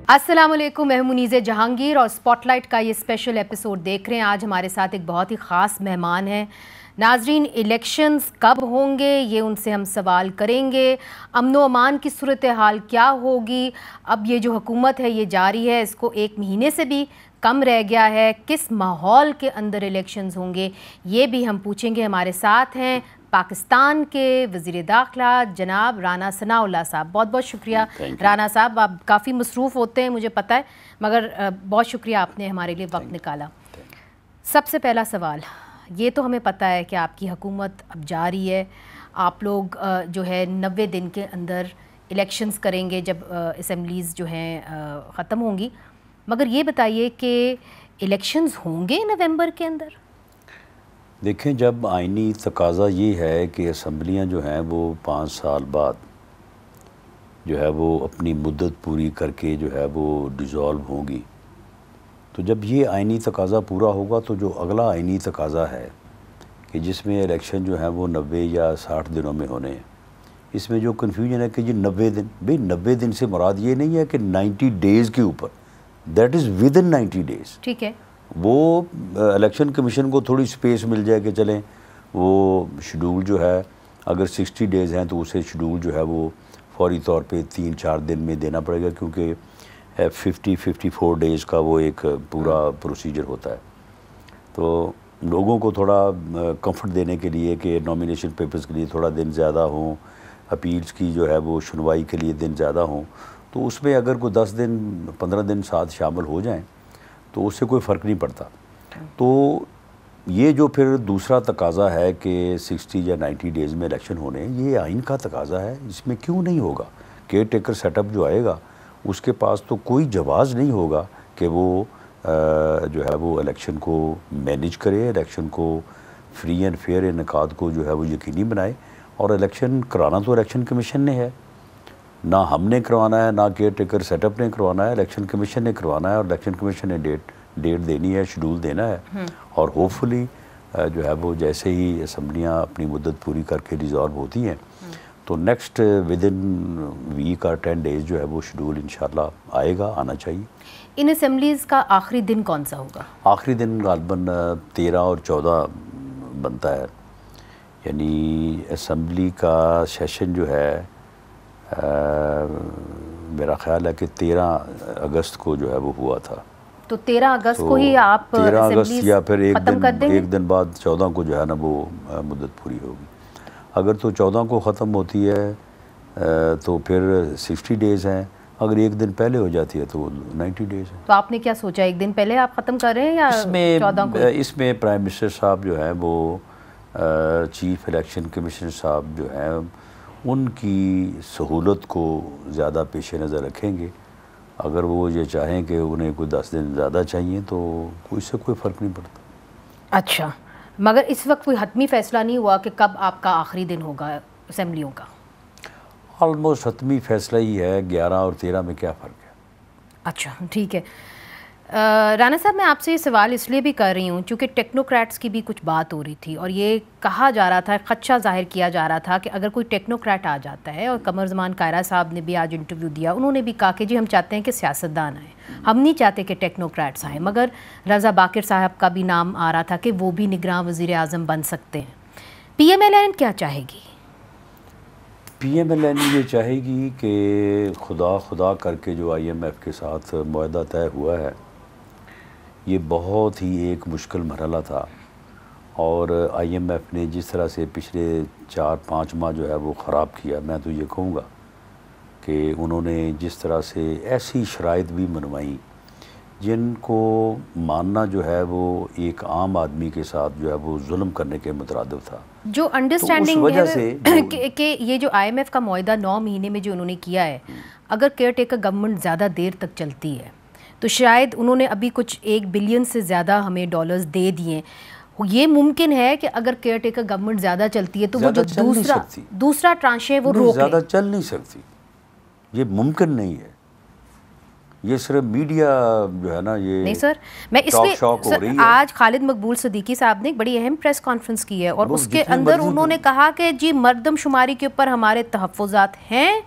अस्सलामुअलैकुम, मैं मुनीज़े जहांगीर और स्पॉटलाइट का ये स्पेशल एपिसोड देख रहे हैं। आज हमारे साथ एक बहुत ही ख़ास मेहमान हैं। नाजरीन, इलेक्शंस कब होंगे ये उनसे हम सवाल करेंगे। अमन व अमान की सूरत हाल क्या होगी? अब ये जो हुकूमत है ये जारी है, इसको एक महीने से भी कम रह गया है। किस माहौल के अंदर इलेक्शंस होंगे ये भी हम पूछेंगे। हमारे साथ हैं पाकिस्तान के वज़ीर दाखिला जनाब राना सनाउल्लाह साहब। बहुत बहुत शुक्रिया राना साहब, आप काफ़ी मसरूफ़ होते हैं मुझे पता है, मगर बहुत शुक्रिया आपने हमारे लिए वक्त निकाला। सबसे पहला सवाल, ये तो हमें पता है कि आपकी हुकूमत अब जारी है, आप लोग जो है 90 दिन के अंदर इलेक्शंस करेंगे जब असम्बलीज़ जो हैं ख़त्म होंगी, मगर ये बताइए कि इलेक्शंस होंगे नवंबर के अंदर? देखें, जब आइनी तकाज़ा ये है कि असम्बलियाँ जो हैं वो 5 साल बाद जो है वो अपनी मुद्दत पूरी करके जो है वो डिज़ोल्व होंगी, तो जब ये आइनी तकाज़ा पूरा होगा तो जो अगला आइनी तकाज़ा है कि जिसमें इलेक्शन जो है वो 90 या 60 दिनों में होने हैं, इसमें जो कन्फ्यूजन है कि ये 90 दिन, भाई 90 दिन से मुराद ये नहीं है कि 90 डेज़ के ऊपर, that is with in 90 days. ठीक है, वो इलेक्शन कमीशन को थोड़ी स्पेस मिल जाए कि चलें वो शेड्यूल जो है अगर 60 डेज़ हैं तो उसे शेड्यूल जो है वो फौरी तौर पे 3-4 दिन में देना पड़ेगा, क्योंकि 54 डेज़ का वो एक पूरा प्रोसीजर होता है। तो लोगों को थोड़ा कंफर्ट देने के लिए कि नॉमिनेशन पेपर्स के लिए थोड़ा दिन ज़्यादा हों, अपील्स की जो है वो सुनवाई के लिए दिन ज़्यादा हों, तो उसमें अगर कोई 10 दिन 15 दिन साथ शामिल हो जाएँ तो उससे कोई फ़र्क नहीं पड़ता। तो ये जो फिर दूसरा तकाज़ा है कि 60 या 90 डेज़ में इलेक्शन होने हैं, ये आइन का तकाज़ा है, इसमें क्यों नहीं होगा? केयर टेकर सेटअप जो आएगा उसके पास तो कोई जवाज़ नहीं होगा कि वो जो है वो इलेक्शन को मैनेज करे, इलेक्शन को फ्री एंड फेयर इनेकाद को जो है वो यकीनी बनाए। और इलेक्शन कराना तो इलेक्शन कमीशन ने है, ना हमने करवाना है, ना केयर टेकर सेटअप ने करवाना है, इलेक्शन कमीशन ने करवाना है। और इलेक्शन कमीशन ने डेट देनी है, शेड्यूल देना है, और होपफुली जो है वो जैसे ही असम्बलियाँ अपनी मुद्दत पूरी करके रिजॉल्व होती हैं तो नेक्स्ट विद इन वीक और 10 डेज़ जो है वो शेड्यूल इंशाल्लाह आएगा, आना चाहिए। इन असम्बलीज़ का आखिरी दिन कौन सा होगा? आखिरी दिन गालबन 13 और 14 बनता है, यानी असम्बली का सेशन जो है मेरा ख्याल है कि 13 अगस्त को जो है वो हुआ था। तो 13 अगस्त को ही आप 13 अगस्त या फिर एक दिन बाद 14 को जो है ना वो मुद्दत पूरी होगी। अगर तो 14 को ख़त्म होती है तो फिर 60 डेज़ हैं, अगर एक दिन पहले हो जाती है तो 90 डेज़ है। तो आपने क्या सोचा, एक दिन पहले आप ख़त्म कर रहे हैं या 14 को? इसमें प्राइम मिनिस्टर साहब जो हैं वो चीफ इलेक्शन कमीशनर साहब जो हैं उनकी सहूलत को ज़्यादा पेश नज़र रखेंगे। अगर वो ये चाहें कि उन्हें कोई 10 दिन ज़्यादा चाहिए तो इससे कोई फ़र्क नहीं पड़ता। अच्छा, मगर इस वक्त कोई हतमी फ़ैसला नहीं हुआ कि कब आपका आखिरी दिन होगा असम्बलियों का? ऑलमोस्ट हतमी फ़ैसला ही है, 11 और 13 में क्या फ़र्क है। अच्छा, ठीक है। राना साहब, मैं आपसे ये सवाल इसलिए भी कर रही हूँ क्योंकि टेक्नोक्रेट्स की भी कुछ बात हो रही थी और ये कहा जा रहा था, खदशा जाहिर किया जा रहा था कि अगर कोई टेक्नोक्रेट आ जाता है, और कमर ज़मान कायरा साहब ने भी आज इंटरव्यू दिया, उन्होंने भी कहा कि जी हम चाहते हैं कि सियासतदान आए, हम नहीं चाहते कि टेक्नोक्रेट्स आए। मगर रज़ा बाकिर साहब का भी नाम आ रहा था कि वो भी निगरान वज़ीर आज़म बन सकते हैं। PMLN क्या चाहेगी? PMLN ये चाहेगी कि खुदा करके जो IMF के साथ मुआहदा तय हुआ है ये बहुत ही एक मुश्किल मरहला था, और IMF ने जिस तरह से पिछले 4-5 माह जो है वो ख़राब किया, मैं तो ये कहूँगा कि उन्होंने जिस तरह से ऐसी शराइत भी मनवाई जिनको मानना जो है वो एक आम आदमी के साथ जो है वो जुल्म करने के मुतरादिफ था। जो अंडरस्टैंडिंग तो है कि ये जो IMF का मुआहदा 9 महीने में जो उन्होंने किया है, अगर केयर टेकर गवर्नमेंट ज़्यादा देर तक चलती है तो शायद उन्होंने अभी कुछ 1 बिलियन से ज़्यादा हमें डॉलर्स दे दिए। ये मुमकिन है कि अगर केयर टेकर गवर्नमेंट ज़्यादा चलती है तो वो जो दूसरा ट्रांश है वो रोक ज़्यादा चल नहीं सकती, ये मुमकिन नहीं है। ये सिर्फ मीडिया जो है ना, ये नहीं सर, मैं इसलिए आज खालिद मकबूल सदीकी साहब ने एक बड़ी अहम प्रेस कॉन्फ्रेंस की है और उसके अंदर उन्होंने कहा कि जी मर्दमशुमारी के ऊपर हमारे तहफ़्फ़ुज़ात हैं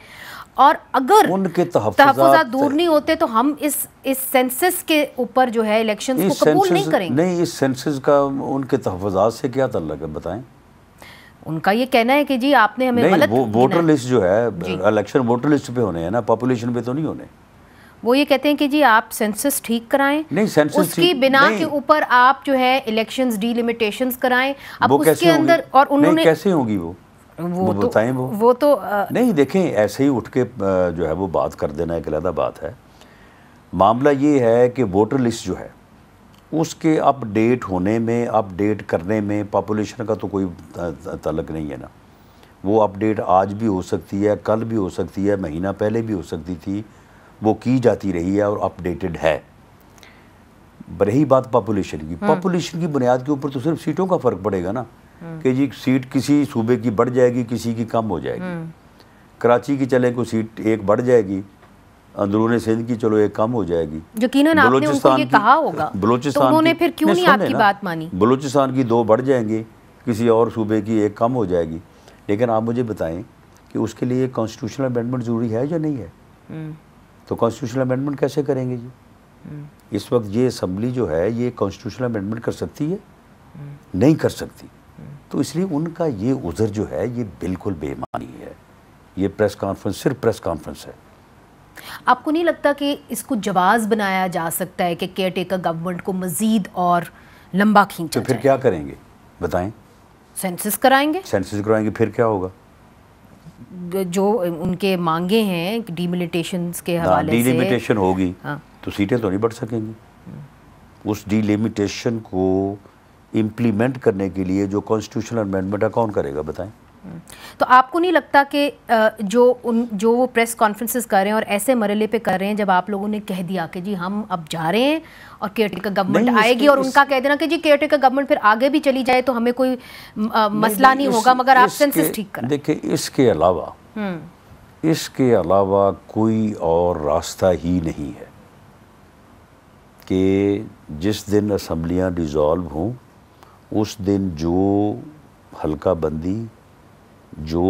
और अगर उनके तहफ़्फ़ुज़ात दूर नहीं होते तो हम इस सेंसस के ऊपर जो है इलेक्शंस को कबूल नहीं करेंगे। नहीं, इस सेंसस का उनके तहफ़्फ़ुज़ात से क्या ताल्लुक है, बताएं। उनका ये कहना है कि जी आपने हमें गलत वोटर लिस्ट जो है, इलेक्शन वोटर लिस्ट पे होने हैं ना, पॉपुलेशन पे तो नहीं होने। वो ये कहते हैं कि जी आप सेंसस ठीक कराएं, नहीं सेंसस उसकी बिना के ऊपर आप जो है इलेक्शंस डिलिमिटेशंस कराएं। अब उसके अंदर और उन्होंने कैसे होगी वो बताएं। वो तो नहीं, देखें, ऐसे ही उठ के जो है वो बात कर देना एक अलग बात है। मामला ये है कि वोटर लिस्ट जो है उसके अपडेट होने में, अपडेट करने में पॉपुलेशन का तो कोई ताल्लुक नहीं है ना। वो अपडेट आज भी हो सकती है, कल भी हो सकती है, महीना पहले भी हो सकती थी, वो की जाती रही है और अपडेटेड है। रही बात पॉपुलेशन की, पॉपुलेशन की बुनियाद के ऊपर तो सिर्फ सीटों का फ़र्क पड़ेगा ना, कि जी सीट किसी सूबे की बढ़ जाएगी, किसी की कम हो जाएगी। कराची की चले कोई सीट एक बढ़ जाएगी, अंदरूनी सिंध की चलो एक कम हो जाएगी। यकीनन आपने उनको ये कहा होगा, तो उन्होंने फिर क्यों नहीं आपकी बात मानी? बलूचिस्तान की 2 बढ़ जाएंगी, किसी और सूबे की एक कम हो जाएगी। लेकिन आप मुझे बताएं कि उसके लिए कॉन्स्टिट्यूशनल अमेंडमेंट ज़रूरी है या नहीं है? तो कॉन्स्टिट्यूशनल अमेंडमेंट कैसे करेंगे जी? इस वक्त ये असम्बली जो है ये कॉन्स्टिट्यूशनल अमेंडमेंट कर सकती है? नहीं कर सकती। तो इसलिए उनका ये उज़र जो है ये बिल्कुल बेईमानी है। ये प्रेस कॉन्फ्रेंस सिर्फ प्रेस कॉन्फ्रेंस है। आपको नहीं लगता कि इसको जवाज़ बनाया जा सकता है कि केयर टेकर गवर्नमेंट को मज़ीद और लंबा खींचा तो फिर क्या करेंगे बताएं? सेंसस कराएंगे। सेंसस कराएंगे, फिर क्या होगा? जो उनके मांगे हैं डिलिमिटेशंस के हवाले से, डिलिमिटेशन होगी तो सीटें तो नहीं बढ़ सकेंगी। उस डिलिमिटेशन को इम्प्लीमेंट करने के लिए जो कॉन्स्टिट्यूशनल अमेंडमेंट है कौन करेगा बताएं? तो आपको नहीं लगता कि जो वो प्रेस कॉन्फ्रेंसेस कर रहे हैं और ऐसे मरहले पे कर रहे हैं जब आप लोगों ने कह दिया कि जी हम अब जा रहे हैं और केयरटेकर गवर्नमेंट आएगी और उनका कह देना कि जी केयरटेकर गवर्नमेंट फिर आगे भी चली जाए तो हमें कोई मसला नहीं होगा, मगर आप सेंसस ठीक करें। देखिए, इसके अलावा कोई और रास्ता ही नहीं है कि जिस दिन असम्बलियाँ डिज़ोल्व हों उस दिन जो हल्का बंदी, जो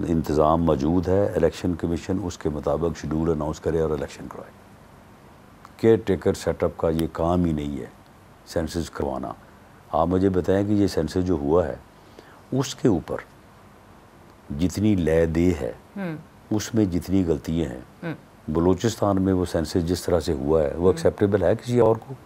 इंतज़ाम मौजूद है, इलेक्शन कमीशन उसके मुताबिक शेड्यूल अनाउंस करे और इलेक्शन करवाए। केयर टेकर सेटअप का ये काम ही नहीं है सेंसस करवाना। आप मुझे बताएं कि ये सेंसस जो हुआ है उसके ऊपर जितनी लय दे है, उसमें जितनी गलतियां हैं, बलूचिस्तान में वो सेंसस जिस तरह से हुआ है वो एक्सेप्टेबल है किसी और को?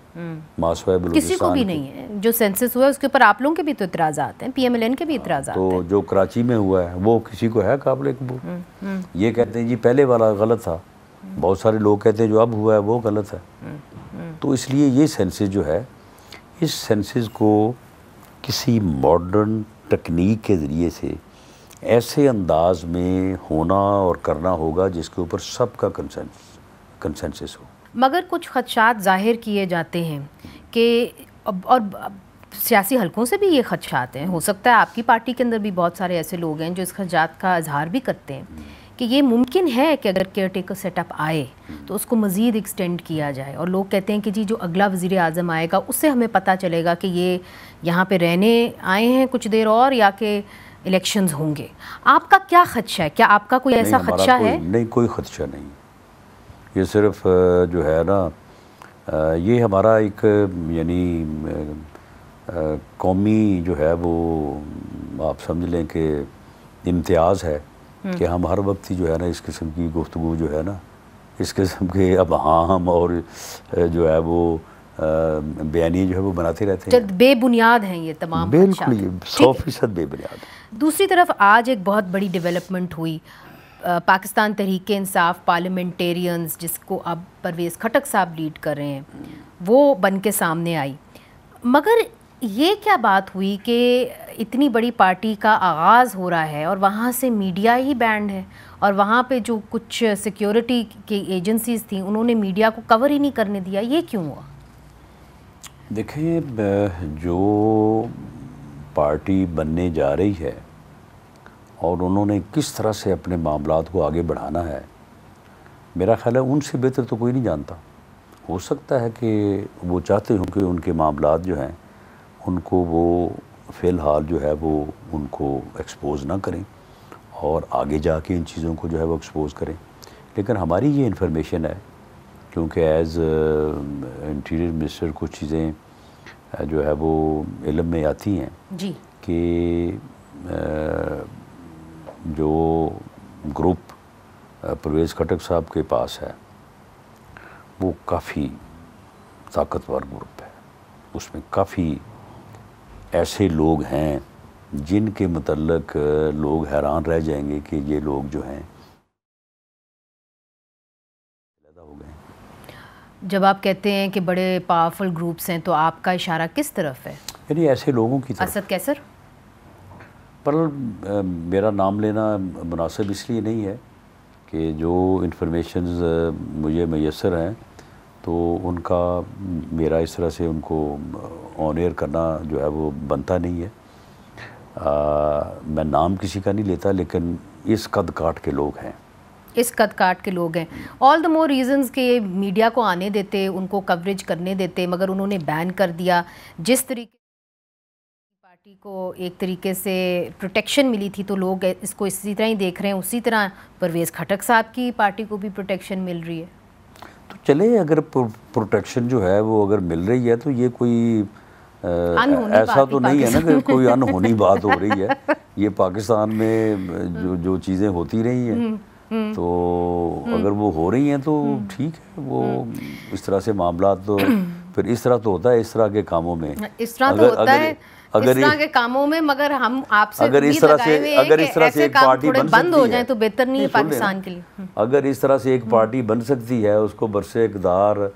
मासवाए किसी को भी नहीं है। जो सेंसस हुआ है उसके ऊपर आप लोगों के भी तो इतराज़ात हैं, PMLN के भी इतराज़ात हैं। तो जो कराची में हुआ है वो किसी को है काबिल कबूल? ये कहते हैं जी पहले वाला गलत था, बहुत सारे लोग कहते हैं जो अब हुआ है वो गलत है। तो इसलिए ये सेंसस जो है, इस सेंसस को किसी मॉडर्न तकनीक के ज़रिए से ऐसे अंदाज में होना और करना होगा जिसके ऊपर सबका कंसेंसस हो। मगर कुछ खदशात ज़ाहिर किए जाते हैं कि और सियासी हलकों से भी ये खदशात हैं, हो सकता है आपकी पार्टी के अंदर भी बहुत सारे ऐसे लोग हैं जो इस खदशात का इजहार भी करते हैं कि ये मुमकिन है कि अगर केयर टेकर सेटअप आए तो उसको मज़ीद एक्सटेंड किया जाए। और लोग कहते हैं कि जी जो अगला वज़ीर आज़म आएगा उससे हमें पता चलेगा कि ये यहाँ पे रहने आए हैं कुछ देर और या कि इलेक्शंस होंगे। आपका क्या खदशा है? क्या आपका कोई ऐसा खदशा है? नहीं, कोई खदशा नहीं। ये सिर्फ जो है ना, ये हमारा एक यानी कौमी जो है वो आप समझ लें कि इम्तियाज़ है कि हम हर वक्त ही जो है ना इस किस्म की गुफ्तगू जो है ना, इस किस्म के अब हम और जो है वो बयानी जो है वो बनाते रहते हैं। बेबुनियाद हैं ये तमाम, बिल्कुल 100% बेबुनियाद। दूसरी तरफ आज एक बहुत बड़ी डेवलपमेंट हुई, पाकिस्तान तहरीक इंसाफ पार्लियामेंटेरियंस जिसको अब परवेज़ खटक साहब लीड कर रहे हैं वो बन के सामने आई। मगर ये क्या बात हुई कि इतनी बड़ी पार्टी का आगाज़ हो रहा है और वहाँ से मीडिया ही बैंड है और वहाँ पे जो कुछ सिक्योरिटी की एजेंसीज़ थी उन्होंने मीडिया को कवर ही नहीं करने दिया, ये क्यों हुआ? देखिए, जो पार्टी बनने जा रही है और उन्होंने किस तरह से अपने मामलात को आगे बढ़ाना है, मेरा ख़्याल है उनसे बेहतर तो कोई नहीं जानता। हो सकता है कि वो चाहते हों कि उनके मामलात जो हैं उनको वो फ़िलहाल जो है वो उनको एक्सपोज ना करें और आगे जाके इन चीज़ों को जो है वो एक्सपोज करें। लेकिन हमारी ये इन्फॉर्मेशन है, क्योंकि एज़ इंटीरियर मिनिस्टर कुछ चीज़ें जो है वो इल्म में आती हैं जी कि जो ग्रुप परवेज़ खटक साहब के पास है वो काफ़ी ताकतवर ग्रुप है। उसमें काफ़ी ऐसे लोग हैं जिनके मतलब लोग हैरान रह जाएंगे कि ये लोग जो हैं हो गए। जब आप कहते हैं कि बड़े पावरफुल ग्रुप्स हैं तो आपका इशारा किस तरफ है? यानी ऐसे लोगों की तरफ। असद कैसर? पर मेरा नाम लेना मुनासिब इसलिए नहीं है कि जो इन्फॉर्मेशंस मुझे मैसर हैं तो उनका मेरा इस तरह से उनको ऑन एयर करना जो है वो बनता नहीं है। मैं नाम किसी का नहीं लेता, लेकिन इस कद काट के लोग हैं, इस कद काट के लोग हैं। ऑल द मोर रीजंस के मीडिया को आने देते, उनको कवरेज करने देते, मगर उन्होंने बैन कर दिया। जिस तरीके पार्टी को एक तरीके से प्रोटेक्शन मिली थी तो लोग इसको इसी तरह ही देख रहे हैं। उसी तरह परवेज़ खटक साहब की पार्टी को भी प्रोटेक्शन मिल रही है। तो चले, अगर प्रोटेक्शन जो है वो अगर मिल रही है तो ये कोई ऐसा तो नहीं है ना कि कोई अनहोनी बात हो रही है। ये पाकिस्तान में जो चीज़ें होती रही हैं तो अगर वो हो रही हैं तो ठीक है। वो इस तरह से मामला तो फिर इस तरह तो होता है, इस तरह के कामों में इस तरह तो होता है इस तरह के कामों में। मगर हम आपसे अगर इस तरह से एक पार्टी बंद हो जाए तो बेहतर नहीं है पाकिस्तान के लिए। अगर इस तरह से एक पार्टी बन सकती है, उसको बरसे इक़्तिदार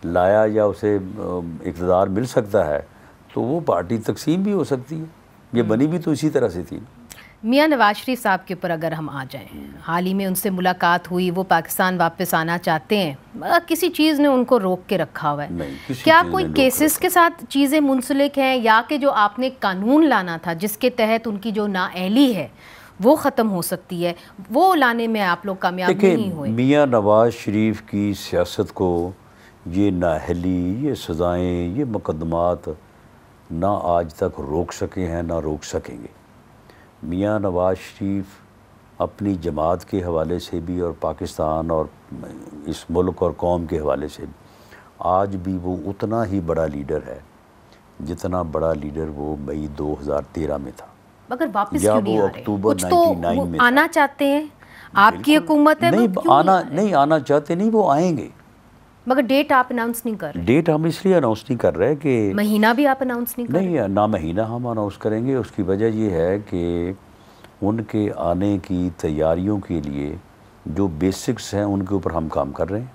लाया या उसे इक़्तिदार मिल सकता है तो वो पार्टी तकसीम भी हो सकती है। ये बनी भी तो इसी तरह से थी। मियां नवाज शरीफ साहब के ऊपर अगर हम आ जाएं, हाल ही में उनसे मुलाकात हुई, वो पाकिस्तान वापस आना चाहते हैं, किसी चीज़ ने उनको रोक के रखा हुआ है। क्या कोई केसेस के साथ चीज़ें मुंसलिक हैं, या कि जो आपने कानून लाना था जिसके तहत उनकी जो नाअहली है वो ख़त्म हो सकती है, वो लाने में आप लोग कामयाब नहीं हुए? मियां नवाज शरीफ की सियासत को ये नाअहली, ये सज़ाएँ, ये मुकदमात ना आज तक रोक सके हैं ना रोक सकेंगे। मियां नवाज शरीफ अपनी जमात के हवाले से भी और पाकिस्तान और इस मुल्क और कौम के हवाले से भी आज भी वो उतना ही बड़ा लीडर है जितना बड़ा लीडर वो मई 2013 में था। मगर वापस क्यों नहीं आ रहे? अक्टूबर 99 में आना चाहते हैं, आपकी हुकूमत है। नहीं आना चाहते, नहीं वो आएंगे, मगर डेट आप अनाउंस नहीं कर रहे। डेट हम इसलिए अनाउंस नहीं कर रहे कि महीना भी आप अनाउंस नहीं कर रहे। नहीं, ना महीना हम अनाउंस करेंगे। उसकी वजह ये है कि उनके आने की तैयारियों के लिए जो बेसिक्स हैं उनके ऊपर हम काम कर रहे हैं,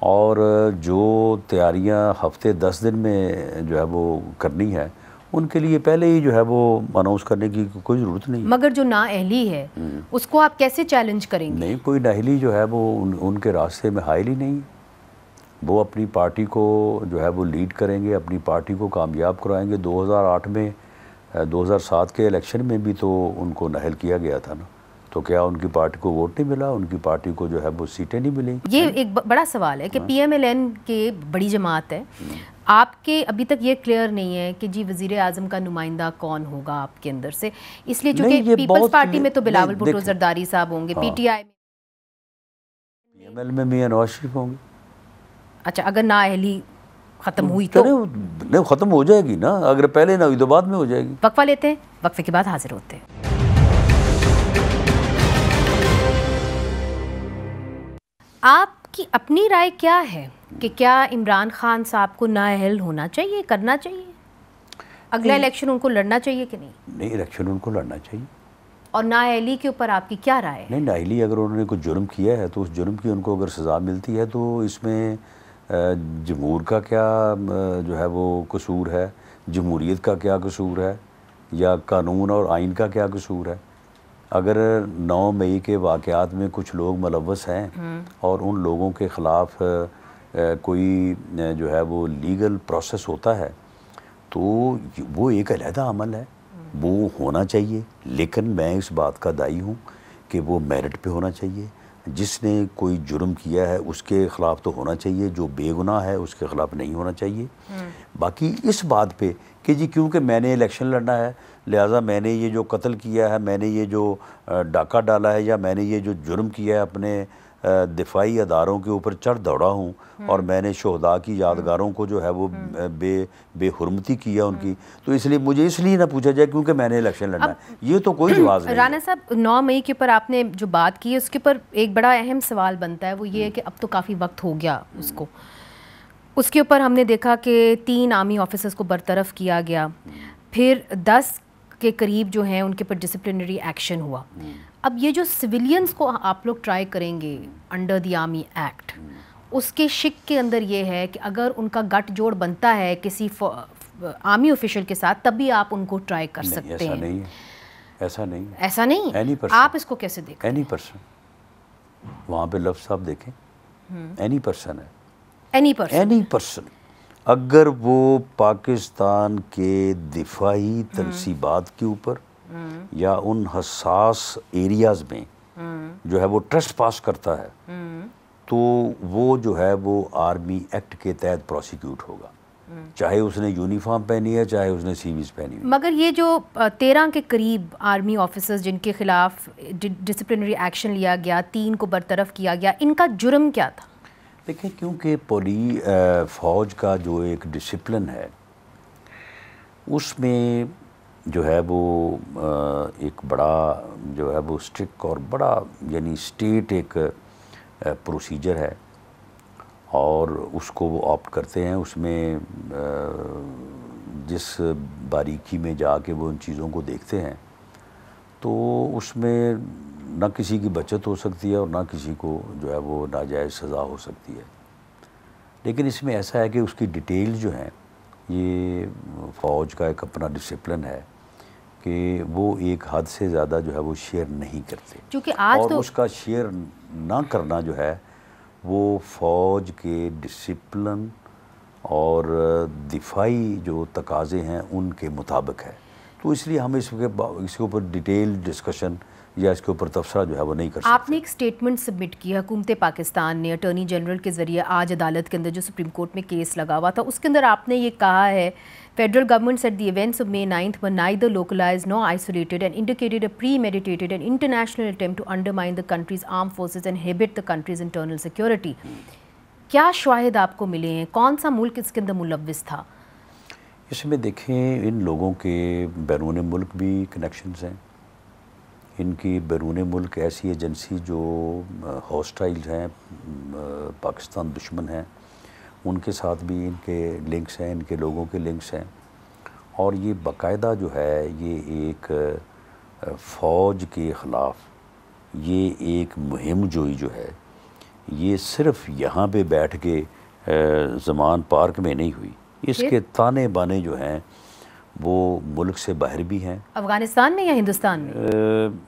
और जो तैयारियां हफ्ते 10 दिन में जो है वो करनी है उनके लिए पहले ही जो है वो अनाउंस करने की कोई ज़रूरत नहीं। मगर जो नाअहली है उसको आप कैसे चैलेंज करेंगे? नहीं, कोई नाअहली जो है वो उनके रास्ते में हाइल ही नहीं। वो अपनी पार्टी को जो है वो लीड करेंगे, अपनी पार्टी को कामयाब कराएंगे। 2008 में 2007 के इलेक्शन में भी तो उनको नाअहल किया गया था ना, तो क्या उनकी पार्टी को वोट नहीं मिला? उनकी पार्टी को जो है वो सीटें नहीं मिली। ये एक बड़ा सवाल है कि PMLN के बड़ी जमात है, आपके अभी तक ये क्लियर नहीं है कि जी वज़ीर आज़म का नुमाइंदा कौन होगा आपके अंदर से, इसलिए चूँकि पीपल्स पार्टी में तो बिलावल भुट्टो जरदारी साहब होंगे, PTI में PML में मियां नवाज शरीफ होंगे। अच्छा, अगर नाअहली ख़त्म हुई तो नहीं, ख़त्म हो जाएगी ना, अगर पहले ना हुई तो बाद में हो जाएगी। वक्फा लेते हैं, वक्फे के बाद हाजिर होते हैं। आपकी अपनी राय क्या है कि क्या इमरान खान साहब को नाअहल होना चाहिए, करना चाहिए? अगला इलेक्शन उनको लड़ना चाहिए कि नहीं? नहीं, इलेक्शन उनको लड़ना चाहिए। और नाअहली के ऊपर आपकी क्या राय है? नहीं, नाअहली अगर उन्होंने कुछ जुर्म किया है तो उस जुर्म की उनको अगर सज़ा मिलती है तो इसमें जमहूर का क्या जो है वो कसूर है, जमहूरियत का क्या कसूर है, या कानून और आइन का क्या कसूर है? अगर 9 मई के वाक़यात में कुछ लोग मुलव्वस हैं और उन लोगों के ख़िलाफ़ कोई जो है वो लीगल प्रोसेस होता है तो वो एक अलहदा अमल है, वो होना चाहिए। लेकिन मैं इस बात का दाई हूँ कि वो मेरिट पे होना चाहिए। जिसने कोई जुर्म किया है उसके ख़िलाफ़ तो होना चाहिए, जो बेगुनाह है उसके ख़िलाफ़ नहीं होना चाहिए। बाकी इस बात पे कि जी क्योंकि मैंने इलेक्शन लड़ना है, लिहाजा मैंने ये जो कत्ल किया है, मैंने ये जो डाका डाला है, या मैंने ये जो जुर्म किया है अपने दिफाई अदारों के ऊपर चढ़ दौड़ा हूँ और मैंने शहदा की यादगारों को जो है वो बेहुरमती किया उनकी, तो इसलिए मुझे इसलिए ना पूछा जाए क्योंकि मैंने इलेक्शन लड़ना है। ये तो कोई जवाब नहीं। राना साहब, 9 मई के ऊपर आपने जो बात की है उसके ऊपर एक बड़ा अहम सवाल बनता है, वो ये है कि अब तो काफ़ी वक्त हो गया उसके ऊपर हमने देखा कि 3 आर्मी ऑफिसर्स को बरतरफ किया गया, फिर 10 के करीब जो हैं उनके ऊपर डिसिप्लिनरी एक्शन हुआ। अब ये जो सिविलियंस को आप लोग ट्राई करेंगे अंडर द आर्मी एक्ट, उसके शिक के अंदर ये है कि अगर उनका गठ जोड़ बनता है किसी आर्मी ऑफिशियल के साथ तभी आप उनको ट्राई कर सकते ऐसा हैं। नहीं है, ऐसा नहीं, ऐसा नहीं। आप इसको कैसे देखें? एनी पर्सन, वहाँ पे लफ्ज़ साहब देखें, एनी पर्सन है, एनी पर्सन, अगर वो पाकिस्तान के दिफाई तनसीबात के ऊपर या उन हसास एरियाज़ में जो है वो ट्रस्ट पास करता है, तो वो जो है वो आर्मी एक्ट के तहत प्रोसिक्यूट होगा, चाहे उसने यूनिफॉर्म पहनी है, चाहे उसने सीवीज पहनी है। मगर ये जो 13 के करीब आर्मी ऑफिसर्स जिनके खिलाफ डिसिप्लिनरी एक्शन लिया गया, 3 को बरतरफ किया गया, इनका जुर्म क्या था? देखिए, क्योंकि फ़ौज का जो एक डिसिप्लिन है उसमें जो है वो एक बड़ा जो है वो स्ट्रिक्ट और बड़ा यानी स्टेट एक प्रोसीजर है और उसको वो ऑप्ट करते हैं। उसमें जिस बारीकी में जाके वो उन चीज़ों को देखते हैं तो उसमें ना किसी की बचत हो सकती है और ना किसी को जो है वो नाजायज़ सज़ा हो सकती है। लेकिन इसमें ऐसा है कि उसकी डिटेल जो है, ये फ़ौज का एक अपना डिसिप्लिन है कि वो एक हद से ज़्यादा जो है वो शेयर नहीं करते, क्योंकि आज और तो उसका शेयर ना करना जो है वो फ़ौज के डिसिप्लिन और दिफाई जो तकाज़े हैं उनके मुताबिक है। तो इसलिए हम इसके ऊपर डिटेल डिस्कशन या इसके ऊपर तफसरा जो है वो नहीं कर सकते। आपने एक स्टेटमेंट सबमिट किया हुकूमत पाकिस्तान ने अटॉर्नी जनरल के ज़रिए आज अदालत के अंदर जो सुप्रीम कोर्ट में केस लगा हुआ था, उसके अंदर आपने ये कहा है, federal government said the events of May 9th were neither localized nor isolated and indicated a premeditated and international attempt to undermine the country's armed forces and inhibit the country's internal security। क्या शवाहिद आपको मिले हैं? कौन सा मुल्क इसके अंदर मुलव्विस था? इसमें देखें, इन लोगों के बैरून मुल्क भी कनेक्शंस हैं। इनकी बैरून मुल्क ऐसी एजेंसी जो हॉस्टाइल हैं, पाकिस्तान दुश्मन हैं, उनके साथ भी इनके लिंक्स हैं, इनके लोगों के लिंक्स हैं। और ये बाकायदा जो है ये एक फ़ौज के ख़िलाफ़ ये एक मुहिम जोई जो है ये सिर्फ़ यहाँ पे बैठ के ज़मान पार्क में नहीं हुई। इसके ताने बाने जो हैं वो मुल्क से बाहर भी हैं। अफ़गानिस्तान में या हिंदुस्तान में?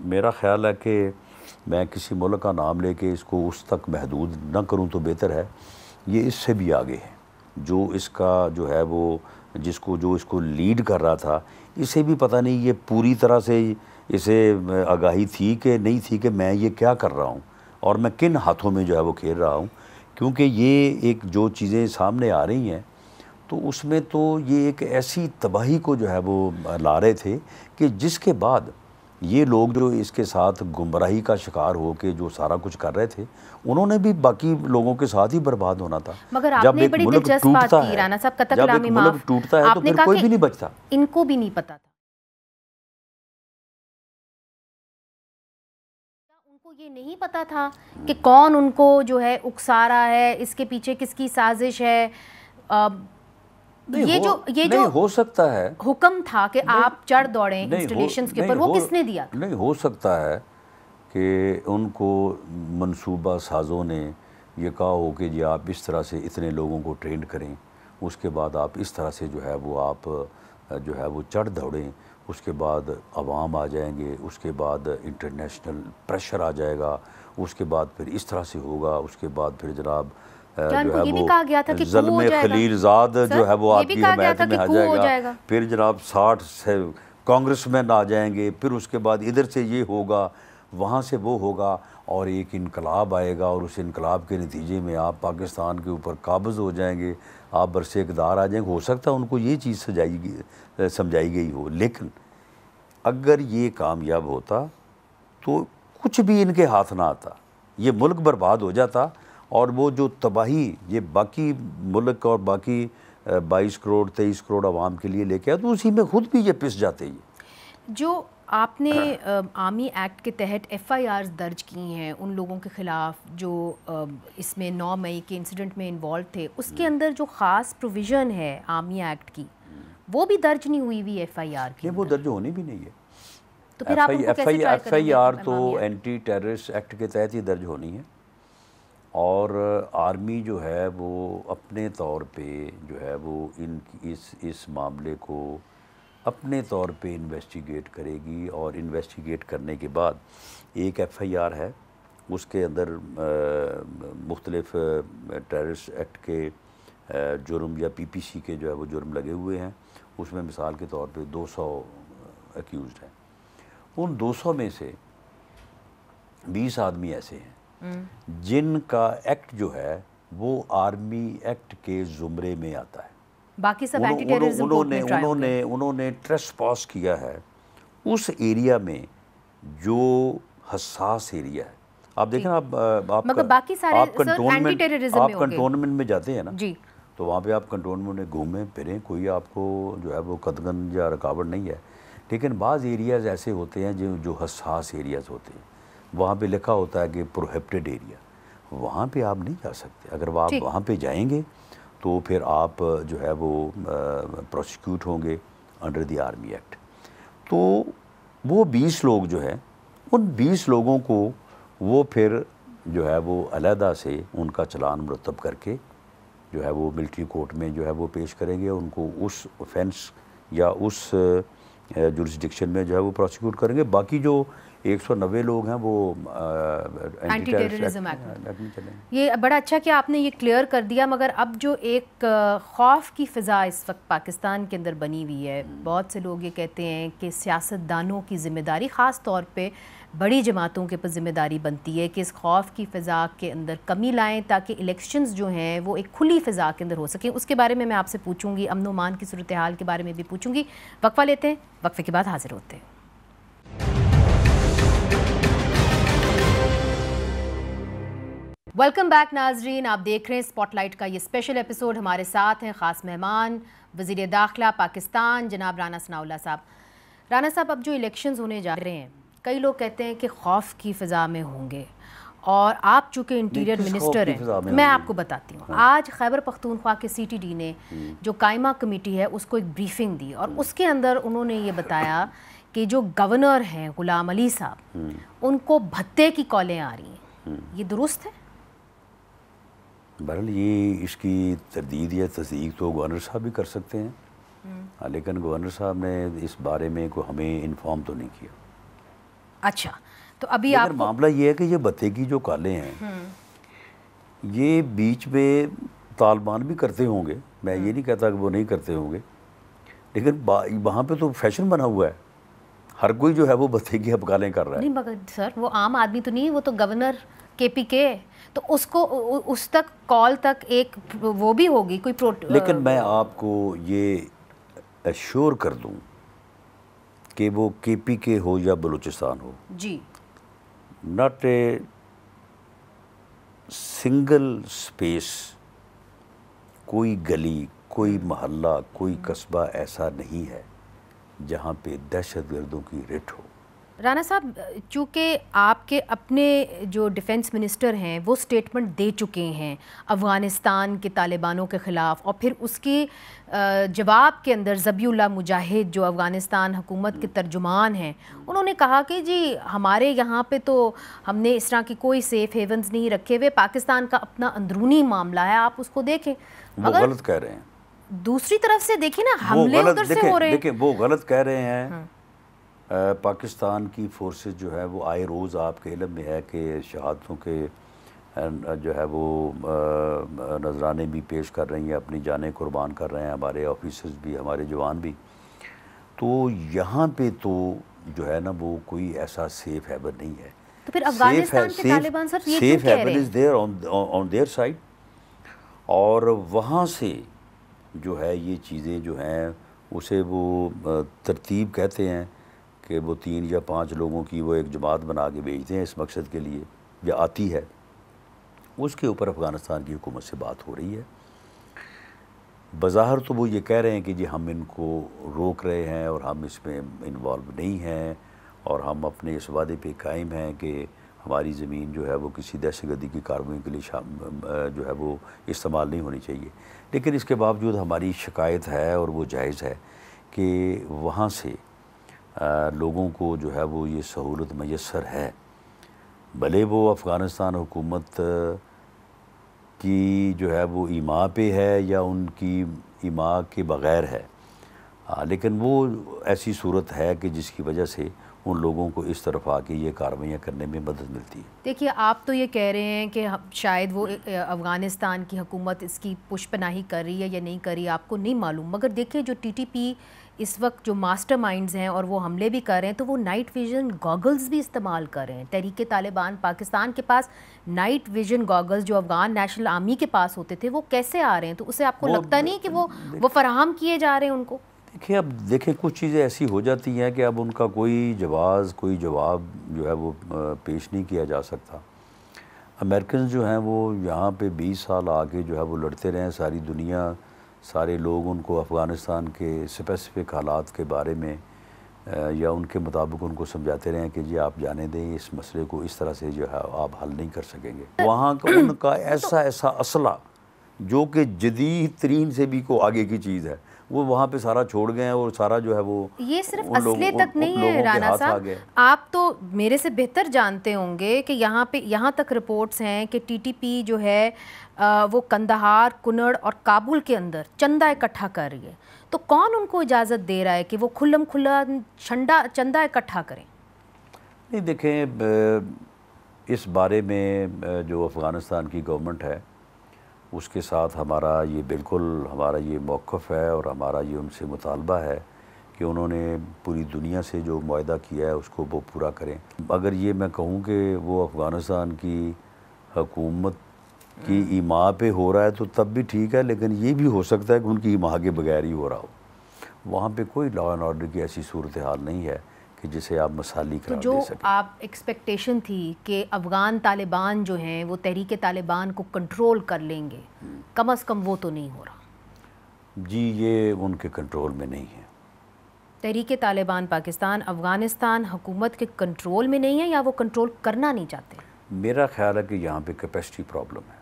मेरा ख़्याल है कि मैं किसी मुल्क का नाम लेके इसको उस तक महदूद ना करूं तो बेहतर है। ये इससे भी आगे है। जो इसका जो है वो जो इसको लीड कर रहा था, इसे भी पता नहीं ये पूरी तरह से इसे आगाही थी कि नहीं थी कि मैं ये क्या कर रहा हूँ और मैं किन हाथों में जो है वो खेल रहा हूँ। क्योंकि ये एक जो चीज़ें सामने आ रही हैं तो उसमें तो ये एक ऐसी तबाही को जो है वो ला रहे थे कि जिसके बाद ये लोग जो इसके साथ गुमराही का शिकार हो के जो सारा कुछ कर रहे थे, उन्होंने भी बाकी लोगों के साथ ही बर्बाद होना था। मगर आपने बड़ी दिलचस्प बात की राना साहब, कतल कलामी माफ, टूटता है तो फिर कोई भी नहीं बचता। इनको भी नहीं पता था, उनको ये नहीं पता था कि कौन उनको जो है उकसा रहा है, इसके पीछे किसकी साजिश है। ये जो हो सकता है हुक्म था कि आप चढ़ दौड़ें इंस्टॉलेशंस के ऊपर, वो किसने दिया था? नहीं, हो सकता है कि उनको मंसूबा साजों ने ये कहा हो कि जी आप इस तरह से इतने लोगों को ट्रेंड करें, उसके बाद आप इस तरह से जो है वो आप जो है वो चढ़ दौड़ें, उसके बाद अवाम आ जाएंगे, उसके बाद इंटरनेशनल प्रेशर आ जाएगा, उसके बाद फिर इस तरह से होगा, उसके बाद फिर जनाब जो है वो ज़ल्म खलीलज़ाद जो है वो आपकी हमायत में आ जाएगा, फिर जनाब 60 से कांग्रेसमैन आ जाएंगे, फिर उसके बाद इधर से ये होगा, वहाँ से वो होगा, और एक इनकलाब आएगा और उस इनकलाब के नतीजे में आप पाकिस्तान के ऊपर काबज़ हो जाएंगे, आप बरसे इक़्तिदार आ जाएंगे। हो सकता है उनको ये चीज़ समझाई गई हो, लेकिन अगर ये कामयाब होता तो कुछ भी इनके हाथ ना आता, ये मुल्क बर्बाद हो जाता और वो जो तबाही ये बाकी मुल्क और बाकी 22 करोड़ 23 करोड़ आवाम के लिए लेके आया, तो उसी में खुद भी ये पिस जाते हैं। जो आपने आर्मी एक्ट के तहत FIRs दर्ज की हैं उन लोगों के ख़िलाफ़ जो इसमें 9 मई के इंसिडेंट में इन्वॉल्व थे, उसके अंदर जो ख़ास प्रोविज़न है आर्मी एक्ट की, वो भी दर्ज नहीं हुई हुई FIR की? वो दर्ज होनी भी नहीं है। तो फिर आप उनको कैसे ट्राई करेंगे? FIR तो एंटी टेररिस्ट एक्ट के तहत ही दर्ज होनी है और आर्मी जो है वो अपने तौर पे जो है वो इस मामले को अपने तौर पे इन्वेस्टिगेट करेगी और इन्वेस्टिगेट करने के बाद एक FIR है, उसके अंदर मुख्तलिफ टेररिस्ट एक्ट के जुर्म या PPC के जो है वो जुर्म लगे हुए हैं। उसमें मिसाल के तौर पे 200 एक्यूज़्ड हैं। उन 200 में से 20 आदमी ऐसे हैं जिनका एक्ट जो है वो आर्मी एक्ट के ज़ुमरे में आता है। बाकी सब एंटी टेररिज्म उन्होंने ट्रेसपास किया है उस एरिया में जो हसास एरिया है। आप देखें, आप कंटोनमेंट में जाते हैं ना जी, तो वहाँ पे आप कंटोनमेंट में घूमें फिरें, कोई आपको जो है वो कदगन या रुकावट नहीं है। लेकिन बाज़ एरियाज़ ऐसे होते हैं जो हसास एरियाज़ होते हैं, वहाँ पे लिखा होता है कि प्रोहिबिटेड एरिया, वहाँ पे आप नहीं जा सकते। अगर आप वहाँ पे जाएंगे तो फिर आप जो है वो प्रोसिक्यूट होंगे अंडर द आर्मी एक्ट। तो वो 20 लोग जो हैं, उन 20 लोगों को वो फिर जो है वो अलहदा से उनका चलान मुरतब करके जो है वो मिलिट्री कोर्ट में जो है वो पेश करेंगे। उनको उस ऑफेंस या उस जुरिस्डिक्शन में जो है वो प्रोसिक्यूट करेंगे। बाकी जो 190 लोग हैं वो एंटी टेररिज्म एक्ट में चलेंगे। ये बड़ा अच्छा कि आपने ये क्लियर कर दिया। मगर अब जो एक खौफ की फ़िज़ा इस वक्त पाकिस्तान के अंदर बनी हुई है, बहुत से लोग ये कहते हैं कि सियासतदानों की ज़िम्मेदारी, ख़ास तौर पे बड़ी जमातों के ऊपर ज़िम्मेदारी बनती है कि इस खौफ की फ़िज़ा के अंदर कमी लाएं ताकि इलेक्शंस जो हैं वो एक खुली फ़िज़ा के अंदर हो सकें। उसके बारे में मैं आपसे पूछूंगी, अमन व अमान की सूरत हाल के बारे में भी पूछूंगी। वक्फा लेते हैं, वक्फे के बाद हाजिर होते हैं। वेलकम बैक नाजरीन, आप देख रहे हैं स्पॉटलाइट का ये स्पेशल एपिसोड। हमारे साथ हैं ख़ास मेहमान वज़ीर दाखिला पाकिस्तान जनाब राना सनाउल्लाह साहब। राना साहब, अब जो इलेक्शंस होने जा रहे हैं, कई लोग कहते हैं कि खौफ की फ़िज़ा में होंगे और आप चूँकि इंटीरियर मिनिस्टर हैं, मैं आपको बताती हूँ। आज खैबर पख्तूनख्वा के CTD ने जो कायमा कमेटी है उसको एक ब्रीफिंग दी और उसके अंदर उन्होंने ये बताया कि जो गवर्नर हैं ग़ुलाम अली साहब, उनको भत्ते की कॉलें आ रही हैं। ये दुरुस्त है? बहरहाल ये इसकी तरदीद या तस्दीक तो गवर्नर साहब भी कर सकते हैं, लेकिन गवर्नर साहब ने इस बारे में को हमें इन्फॉर्म तो नहीं किया। अच्छा, तो अभी आप मामला ये है कि ये भत्ते की जो कालें हैं ये बीच में तालिबान भी करते होंगे, मैं ये नहीं कहता कि वो नहीं करते होंगे, लेकिन वहाँ पे तो फैशन बना हुआ है, हर कोई जो है वो भत्ते की हबकालें कर रहा है। नहीं मगर सर, वो आम आदमी तो नहीं, वो तो गवर्नर KPK, तो उसको उस तक कॉल तक एक वो भी होगी कोई लेकिन मैं आपको ये एश्योर कर दूं कि वो KPK हो या बलूचिस्तान हो जी, नॉट ए सिंगल स्पेस, कोई गली, कोई मोहल्ला, कोई कस्बा ऐसा नहीं है जहाँ पे दहशतगर्दों की रिट हो। राना साहब, चूँकि आपके अपने जो डिफेंस मिनिस्टर हैं वो स्टेटमेंट दे चुके हैं अफ़गानिस्तान के तालिबानों के ख़िलाफ़, और फिर उसके जवाब के अंदर ज़बीउल्लाह मुजाहिद जो अफ़गानिस्तान हुकूमत के तर्जुमान हैं, उन्होंने कहा कि जी हमारे यहाँ पे तो हमने इस तरह की कोई सेफ़ हेवन्स नहीं रखे हुए, पाकिस्तान का अपना अंदरूनी मामला है, आप उसको देखें। वो गलत कह रहे हैं। दूसरी तरफ से देखिए ना, हमले उधर से हो रहे हैं। देखिए वो गलत कह रहे हैं। पाकिस्तान की फोर्सेस जो है वो आए रोज़ आपके इल्म में है कि शहादतों के जो है वो नजराने भी पेश कर रही हैं, अपनी जानें कुर्बान कर रहे हैं, हमारे ऑफिसर्स भी, हमारे जवान भी। तो यहाँ पे तो जो है ना वो कोई ऐसा सेफ हैवन नहीं है। तो फिर अफगानिस्तान के तालिबान सर ये क्यों कह रहे हैं? Is there on their side, और वहाँ से जो है ये चीज़ें जो हैं उसे वो तरतीब कहते हैं कि वो 3 या 5 लोगों की वो एक जमात बना के भेजते हैं इस मकसद के लिए, या आती है, उसके ऊपर अफ़गानिस्तान की हुकूमत से बात हो रही है। बज़ाहिर तो वो ये कह रहे हैं कि जी हम इनको रोक रहे हैं और हम इसमें इन्वॉल्व नहीं हैं और हम अपने इस वादे पे कायम हैं कि हमारी ज़मीन जो है वो किसी दहशतगर्दी की कार्रवाई के लिए जो है वो इस्तेमाल नहीं होनी चाहिए। लेकिन इसके बावजूद हमारी शिकायत है और वो जायज़ है कि वहाँ से लोगों को जो है वो ये सहूलत मैसर है, भले वो अफ़गानिस्तान हुकूमत की जो है वो ईमा पे है या उनकी ईमा के बग़ैर है, लेकिन वो ऐसी सूरत है कि जिसकी वजह से उन लोगों को इस तरफ आके ये कार्रवाइयाँ करने में मदद मिलती है। देखिए, आप तो ये कह रहे हैं कि शायद वो अफ़गानिस्तान की हुकूमत इसकी पुष्पनाही कर रही है या नहीं कर रही, आपको नहीं मालूम, मगर देखिए जो टीटीपी इस वक्त जो मास्टरमाइंड्स हैं और वो हमले भी कर रहे हैं, तो वो नाइट विजन गॉगल्स भी इस्तेमाल कर रहे हैं। तहरीक तालिबान पाकिस्तान के पास नाइट विजन गॉगल्स जो अफ़गान नेशनल आर्मी के पास होते थे वो कैसे आ रहे हैं? तो उसे आपको लगता नहीं कि वो फराहम किए जा रहे हैं उनको? देखिए, अब देखें कुछ चीज़ें ऐसी हो जाती हैं कि अब उनका कोई जवाब जो है वो पेश नहीं किया जा सकता। अमेरिकन जो हैं वो यहाँ पे 20 साल आके जो है वो लड़ते रहे, सारी दुनिया, सारे लोग उनको अफ़गानिस्तान के स्पेसिफ़िक हालात के बारे में या उनके मुताबिक उनको समझाते रहे कि जी आप जाने दें, इस मसले को इस तरह से जो है आप हल नहीं कर सकेंगे। वहाँ का उनका ऐसा असला जो कि जदीद तरीन से भी को आगे की चीज़ है, वो वहाँ पे सारा छोड़ गए हैं और सारा जो है वो ये सिर्फ असले तक नहीं है राना साहब, आप तो मेरे से बेहतर जानते होंगे कि यहाँ तक रिपोर्ट्स हैं कि टीटीपी जो है वो कंदहार, कुनड़ और काबुल के अंदर चंदा इकट्ठा कर रही है। तो कौन उनको इजाज़त दे रहा है कि वो खुल्लम खुल्ला चंदा इकट्ठा करें? नहीं, देखें, इस बारे में जो अफ़गानिस्तान की गवर्नमेंट है उसके साथ हमारा ये मौक़िफ़ है और हमारा ये उनसे मुतालबा है कि उन्होंने पूरी दुनिया से जो मुआहदा किया है उसको वो पूरा करें। अगर ये मैं कहूँ कि वो अफ़गानिस्तान की हुकूमत की ईमा पे हो रहा है तो तब भी ठीक है, लेकिन ये भी हो सकता है कि उनकी ईमा के बगैर ही हो रहा हो। वहाँ पे कोई लॉ एंड ऑर्डर की ऐसी सूरत हाल नहीं है कि जिसे आप मसाली करार दे सकें। जो आप एक्सपेक्टेशन थी कि अफ़गान तालिबान जो हैं वो तहरीक तालिबान को कंट्रोल कर लेंगे, कम अज़ कम वो तो नहीं हो रहा। जी, ये उनके कंट्रोल में नहीं है। तहरीक तालिबान पाकिस्तान अफ़गानिस्तान हुकूमत के कंट्रोल में नहीं है या वो कंट्रोल करना नहीं चाहते? मेरा ख्याल है कि यहाँ पे कैपेसिटी प्रॉब्लम है,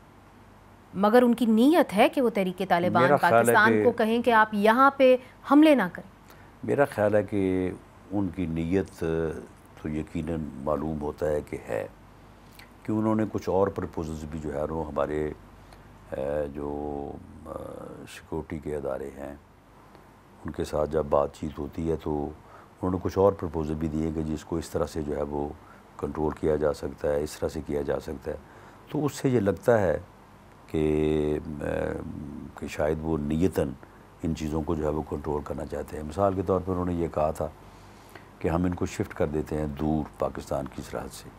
मगर उनकी नीयत है कि वो तहरीक तालिबान पाकिस्तान को कहें कि आप यहाँ पे हमले ना करें। मेरा ख्याल है कि उनकी नीयत तो यकीनन मालूम होता है कि है, कि उन्होंने कुछ और प्रपोजल्स भी जो है वो हमारे जो सिक्योरिटी के अदारे हैं उनके साथ जब बातचीत होती है तो उन्होंने कुछ और प्रपोजल भी दिए कि जिसको इस तरह से जो है वो कंट्रोल किया जा सकता है, इस तरह से किया जा सकता है। तो उससे ये लगता है कि शायद वो नीयतन इन चीज़ों को जो है वो कंट्रोल करना चाहते हैं। मिसाल के तौर पर उन्होंने ये कहा था कि हम इनको शिफ्ट कर देते हैं दूर पाकिस्तान की सरहद से,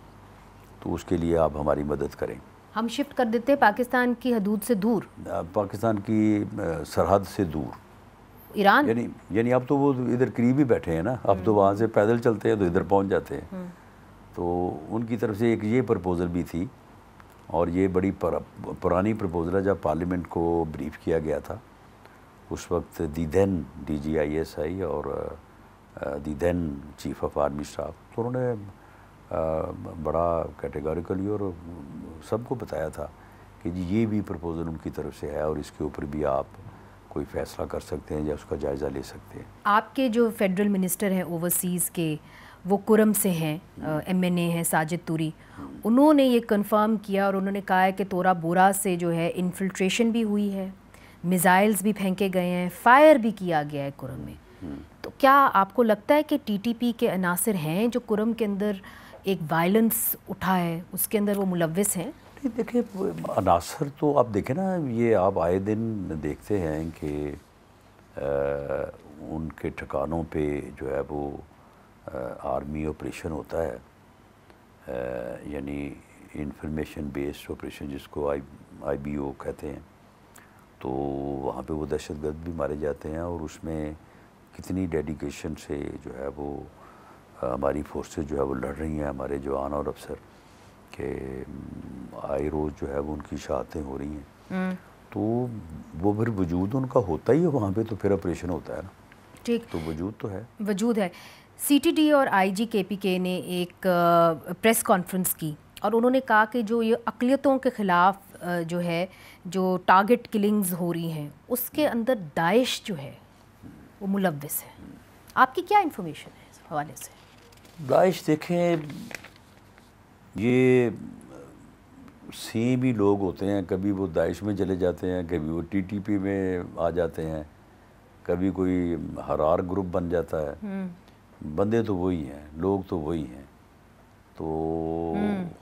तो उसके लिए आप हमारी मदद करें। हम शिफ्ट कर देते हैं पाकिस्तान की हदूद से दूर, पाकिस्तान की सरहद से दूर, ईरान, यानी अब तो वो इधर करीब ही बैठे हैं ना, अब तो वहाँ से पैदल चलते हैं तो इधर पहुँच जाते हैं। तो उनकी तरफ से एक ये प्रपोज़ल भी थी और ये बड़ी पुरानी प्रपोज़ल है। जब पार्लियामेंट को ब्रीफ किया गया था उस वक्त दी देन DGISI और the then chief of army staff, तो उन्होंने बड़ा कैटेगोरिकली और सबको बताया था कि जी ये भी प्रपोज़ल उनकी तरफ से है और इसके ऊपर भी आप कोई फ़ैसला कर सकते हैं या उसका जायज़ा ले सकते हैं। आपके जो फेडरल मिनिस्टर हैं ओवरसीज़ के, वो कुरम से हैं, MNA हैं साजिद तूरी, उन्होंने ये कंफर्म किया और उन्होंने कहा है कि तोरा बोरा से जो है इन्फिल्ट्रेशन भी हुई है, मिज़ाइल्स भी फेंके गए हैं, फायर भी किया गया है कुरम में। तो क्या आपको लगता है कि TTP के अनासर हैं जो कुरम के अंदर एक वायलेंस उठा है उसके अंदर वो मुलव्विस हैं? नहीं, देखिए, अनासर तो आप देखें ना, ये आप आए दिन देखते हैं कि उनके ठिकानों पे जो है वो आर्मी ऑपरेशन होता है, यानी इंफॉर्मेशन बेस्ड ऑपरेशन जिसको IBO कहते हैं, तो वहाँ पे वो दहशतगर्द भी मारे जाते हैं और उसमें कितनी डेडिकेशन से जो है वो हमारी फोर्सेस जो है वो लड़ रही हैं, हमारे जवान और अफसर के आए रोज़ जो है वो उनकी शहादतें हो रही हैं। तो वो फिर वजूद उनका होता ही है वहाँ पे, तो फिर ऑपरेशन होता है ना। ठीक, तो वजूद तो है, वजूद है। CTD और IG KPK ने एक प्रेस कॉन्फ्रेंस की और उन्होंने कहा कि जो ये अक़लियतों के ख़िलाफ़ जो है जो टारगेट किलिंग्स हो रही हैं उसके अंदर दाइश जो है वो मुलव्विस है। आपकी क्या इन्फॉर्मेशन है इस हवाले से? दाइश देखें, ये सेम ही लोग होते हैं, कभी वो दाइश में चले जाते हैं, कभी वो TTP में आ जाते हैं, कभी कोई हरार ग्रुप बन जाता है। बंदे तो वही हैं, लोग तो वही हैं। तो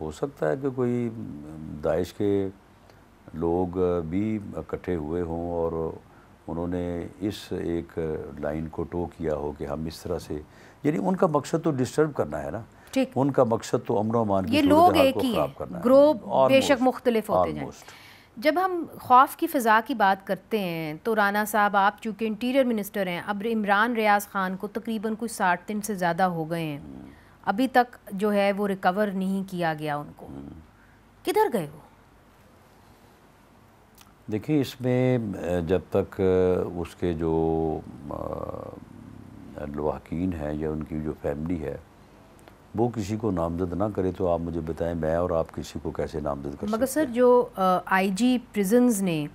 हो सकता है कि कोई दाइश के लोग भी इकट्ठे हुए हों और उन्होंने इस एक लाइन को टो किया हो कि हम इस तरह से, यानी उनका मकसद तो डिस्टर्ब करना है ना, उनका मकसद तो अमन अमान की सूरत हाल को ख़राब करना है। ग्रुप बेशक मुख्तलिफ होते हैं। जब हम खौफ की फ़िज़ा की बात करते हैं तो राना साहब, आप चूँकि इंटीरियर मिनिस्टर हैं, अब इमरान रियाज़ ख़ान को तकरीबन कुछ 60 दिन से ज़्यादा हो गए हैं, अभी तक जो है वो रिकवर नहीं किया गया उनको। किधर गए वो? देखिए, इसमें जब तक उसके जो लवाहकीन हैं या उनकी जो फैमिली है वो किसी को नामजद ना करे, तो आप मुझे बताएं मैं और आप किसी को कैसे नामजद कर सकते हैं? मगर सर, जो IG प्रिजन्स ने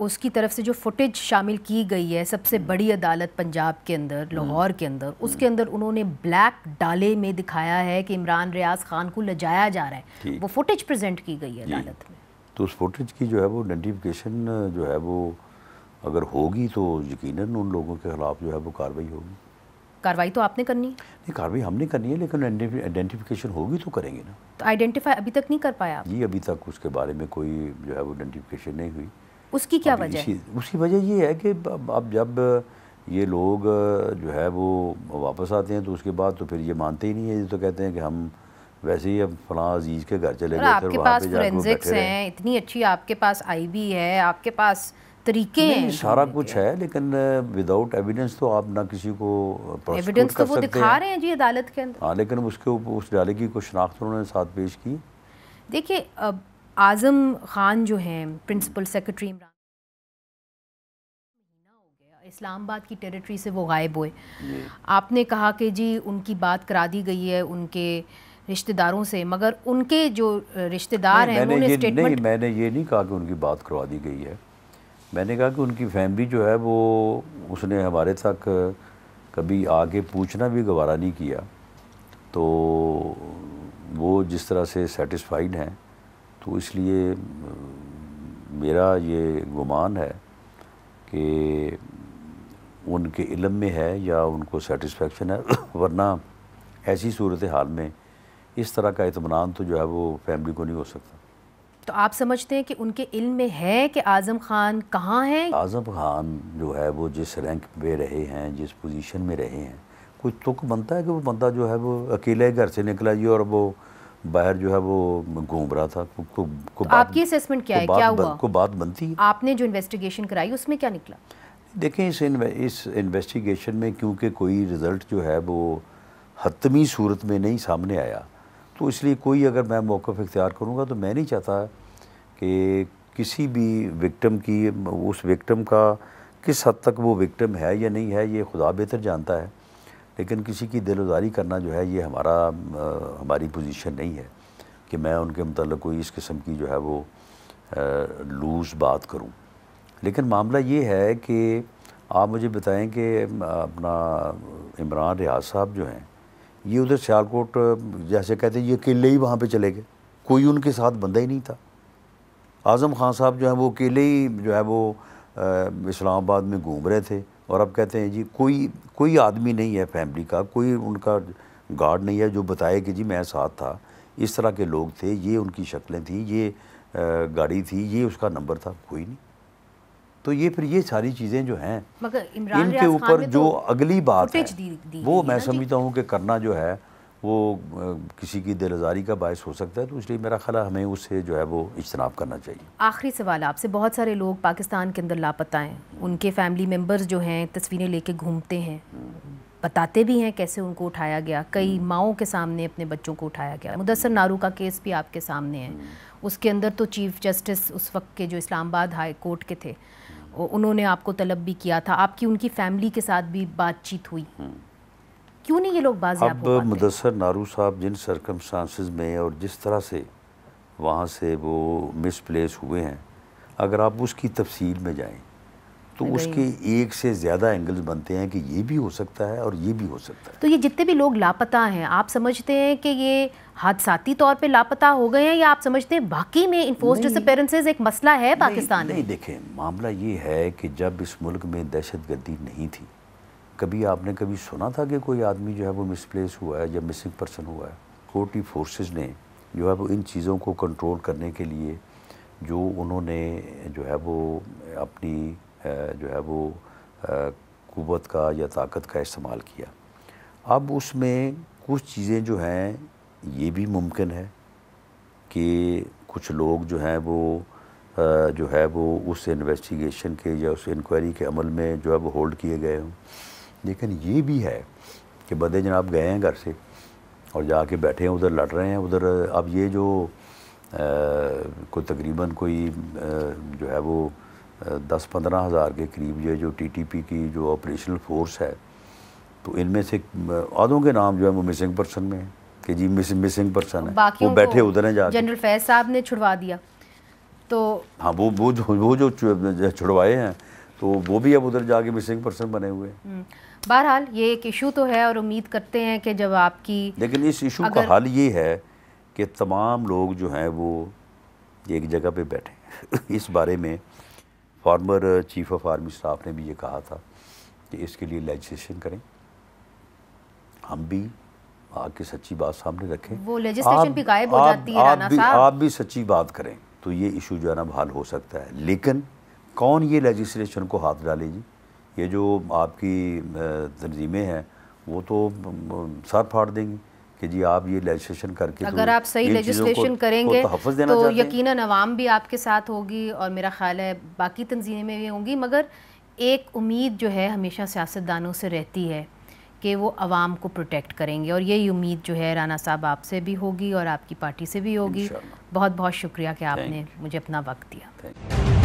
उसकी तरफ से जो फुटेज शामिल की गई है सबसे बड़ी अदालत पंजाब के अंदर, लाहौर के अंदर, उसके अंदर उन्होंने ब्लैक डाले में दिखाया है कि इमरान रियाज़ ख़ान को लजाया जा रहा है। वो फुटेज प्रेजेंट की गई है अदालत में। तो उस फुटेज की जो है वो आइडेंटिफिकेशन जो है वो अगर होगी तो यकीनन उन लोगों के ख़िलाफ़ जो है वो कार्रवाई होगी। कार्रवाई तो आपने करनी है? नहीं, कार्रवाई हमने करनी है, लेकिन आइडेंटिफिकेशन होगी तो करेंगे ना। तो आइडेंटिफाई अभी तक नहीं कर पाया आप? जी, अभी तक उसके बारे में कोई जो है वो आइडेंटिफिकेशन नहीं हुई। उसकी क्या वजह है? उसकी वजह ये है कि अब जब ये लोग जो है वो वापस आते हैं तो उसके बाद तो फिर ये मानते ही नहीं है, ये तो कहते हैं कि हम वैसे ही अब फलां अजीज़ के घर चले गए थे, आपके पास फोरेंसिक्स हैं, इतनी अच्छी आपके पास IB है, आपके पास तरीके हैं, सारा कुछ है, लेकिन विदाउट एविडेंस तो आप ना किसी को एविडेंस तो वो दिखा रहे हैं जी अदालत के अंदर। हाँ, लेकिन उसके ऊपर उस डाले की कुछ शनाख्त उन्होंने साथ पेश की। देखिए, आज़म खान जो हैं प्रिंसिपल सेक्रेटरी, इमरान महीना हो गया इस्लामाबाद की टेरिटरी से वो गायब हुए। आपने कहा कि जी उनकी बात करा दी गई है उनके रिश्तेदारों से, मगर उनके जो रिश्तेदार हैं उन्होंने स्टेटमेंट। मैंने ये नहीं कहा कि उनकी बात करवा दी गई है, मैंने कहा कि उनकी फैमिली जो है वो उसने हमारे तक कभी आके पूछना भी गवारा नहीं किया, तो वो जिस तरह से सेटिस्फाइड हैं, तो इसलिए मेरा ये गुमान है कि उनके इल्म में है या उनको सेटिस्फेक्शन है, वरना ऐसी सूरत हाल में इस तरह का इत्मीनान तो जो है वो फैमिली को नहीं हो सकता। तो आप समझते हैं कि उनके इल्म में है कि आज़म खान कहाँ है? आज़म खान जो है वो जिस रैंक पे रहे हैं, जिस पोजीशन में रहे हैं, कुछ तुक बनता है कि वो बंदा जो है वो अकेले घर से निकला जी और वो बाहर जो है वो घूम रहा था। तो आपकी असेसमेंट क्या है, क्या हुआ? को बात बनती है। आपने जो इन्वेस्टिगेशन कराई उसमें क्या निकला? देखें, इस इन्वेस्टिगेशन में क्योंकि कोई रिज़ल्ट जो है वो हतमी सूरत में नहीं सामने आया, तो इसलिए कोई अगर मैं मौक़िफ़ इख्तियार करूँगा तो मैं नहीं चाहता कि किसी भी विक्टिम की, उस विक्टिम का किस हद तक वो विक्टिम है या नहीं है ये खुदा बेहतर जानता है, लेकिन किसी की दिलउज़ारी करना जो है ये हमारी पोजीशन नहीं है कि मैं उनके मतलब कोई इस किस्म की जो है वो लूज़ बात करूं। लेकिन मामला ये है कि आप मुझे बताएं कि अपना इमरान रियाज़ साहब जो हैं ये उधर सियालकोट जैसे कहते हैं ये अकेले ही वहाँ पे चले गए, कोई उनके साथ बंदा ही नहीं था। आज़म खान साहब जो है वो अकेले ही जो है वो इस्लामाबाद में घूम रहे थे और अब कहते हैं जी कोई आदमी नहीं है फैमिली का, कोई उनका गार्ड नहीं है जो बताए कि जी मैं साथ था, इस तरह के लोग थे, ये उनकी शक्लें थी, ये गाड़ी थी, ये उसका नंबर था, कोई नहीं। तो ये फिर ये सारी चीज़ें जो हैं इनके ऊपर जो अगली बात है वो मैं समझता हूँ कि करना जो है वो किसी की दिल आज़ारी का बायस हो सकता है, तो इसलिए मेरा ख्याल है हमें उससे जो है वो इज्तनाब करना चाहिए। आखिरी सवाल आपसे, बहुत सारे लोग पाकिस्तान के अंदर लापता हैं, उनके फैमिली मेम्बर्स जो हैं तस्वीरें लेके घूमते हैं, बताते भी हैं कैसे उनको उठाया गया, कई माओं के सामने अपने बच्चों को उठाया गया। मुदस्सर नारू का केस भी आपके सामने है, उसके अंदर तो चीफ जस्टिस उस वक्त के जो इस्लामाबाद हाई कोर्ट के थे, उन्होंने आपको तलब भी किया था, आपकी उनकी फैमिली के साथ भी बातचीत हुई, क्यों नहीं ये लोग बाज़ियाब हो पाते? अब मुदस्सर नारू साहब जिन सर्कमस्टांसेस में और जिस तरह से वहाँ से वो मिसप्लेस हुए हैं, अगर आप उसकी तफसील में जाएं तो उसके एक से ज़्यादा एंगल्स बनते हैं कि ये भी हो सकता है और ये भी हो सकता है। तो ये जितने भी लोग लापता हैं, आप समझते हैं कि ये हादसाती तौर पे लापता हो गए हैं, या आप समझते हैं वाकई में इन्फोर्स्ड डिसअपीयरेंसेस एक मसला है पाकिस्तान में? नहीं, देखें, मामला ये है कि जब इस मुल्क में दहशतगर्दी नहीं थी, कभी आपने कभी सुना था कि कोई आदमी जो है वो मिसप्लेस हुआ है या मिसिंग पर्सन हुआ है? सिक्योरिटी फोर्सेस ने जो है वो इन चीज़ों को कंट्रोल करने के लिए जो उन्होंने जो है वो अपनी जो है वो क़ुव्वत का या ताकत का इस्तेमाल किया। अब उसमें कुछ चीज़ें जो हैं ये भी मुमकिन है कि कुछ लोग जो हैं वो जो है वो उस इन्वेस्टिगेशन के या उस इंक्वायरी के अमल में जो है वो होल्ड किए गए हों, लेकिन ये भी है कि बदे जनाब गए हैं घर से और जाके बैठे हैं उधर, लड़ रहे हैं उधर। अब ये जो कोई तकरीबन कोई जो है वो 10-15 हज़ार के करीब ये जो टीटीपी की जो ऑपरेशनल फोर्स है, तो इनमें से आधों के नाम जो है वो मिसिंग पर्सन में है कि जी मिसिंग पर्सन है, वो बैठे उधर हैं जाके। जनरल फैज़ साहब ने छुड़वा दिया, तो हाँ वो जो छुड़वाए हैं तो वो भी अब उधर जाके मिसिंग पर्सन बने हुए हैं। बहरहाल ये एक इशू तो है और उम्मीद करते हैं कि जब आपकी, लेकिन इस इशू का हल ये है कि तमाम लोग जो हैं वो एक जगह पे बैठे। इस बारे में former chief of army staff ने भी ये कहा था कि इसके लिए लेजिस्लेशन करें, हम भी आके सच्ची बात सामने रखें। वो लेजिस्लेशन भी गायब हो जाती है राना साहब। आप भी सच्ची बात करें तो ये इशू जो है ना हल हो सकता है, लेकिन कौन ये लेजिस्लेशन को हाथ डालेगी? ये जो आपकी तंजीमें हैं वो तो सर फाड़ देंगी कि जी आप ये लेजिस्लेशन करके, अगर आप सही लेजिस्लेशन करेंगे तो यकीनन अवाम भी आपके साथ होगी और मेरा ख्याल है बाकी तंजीमें भी होंगी। मगर एक उम्मीद जो है हमेशा सियासतदानों से रहती है कि वो अवाम को प्रोटेक्ट करेंगे, और यही उम्मीद जो है राना साहब आपसे भी होगी और आपकी पार्टी से भी होगी। बहुत बहुत शुक्रिया कि आपने मुझे अपना वक्त दिया।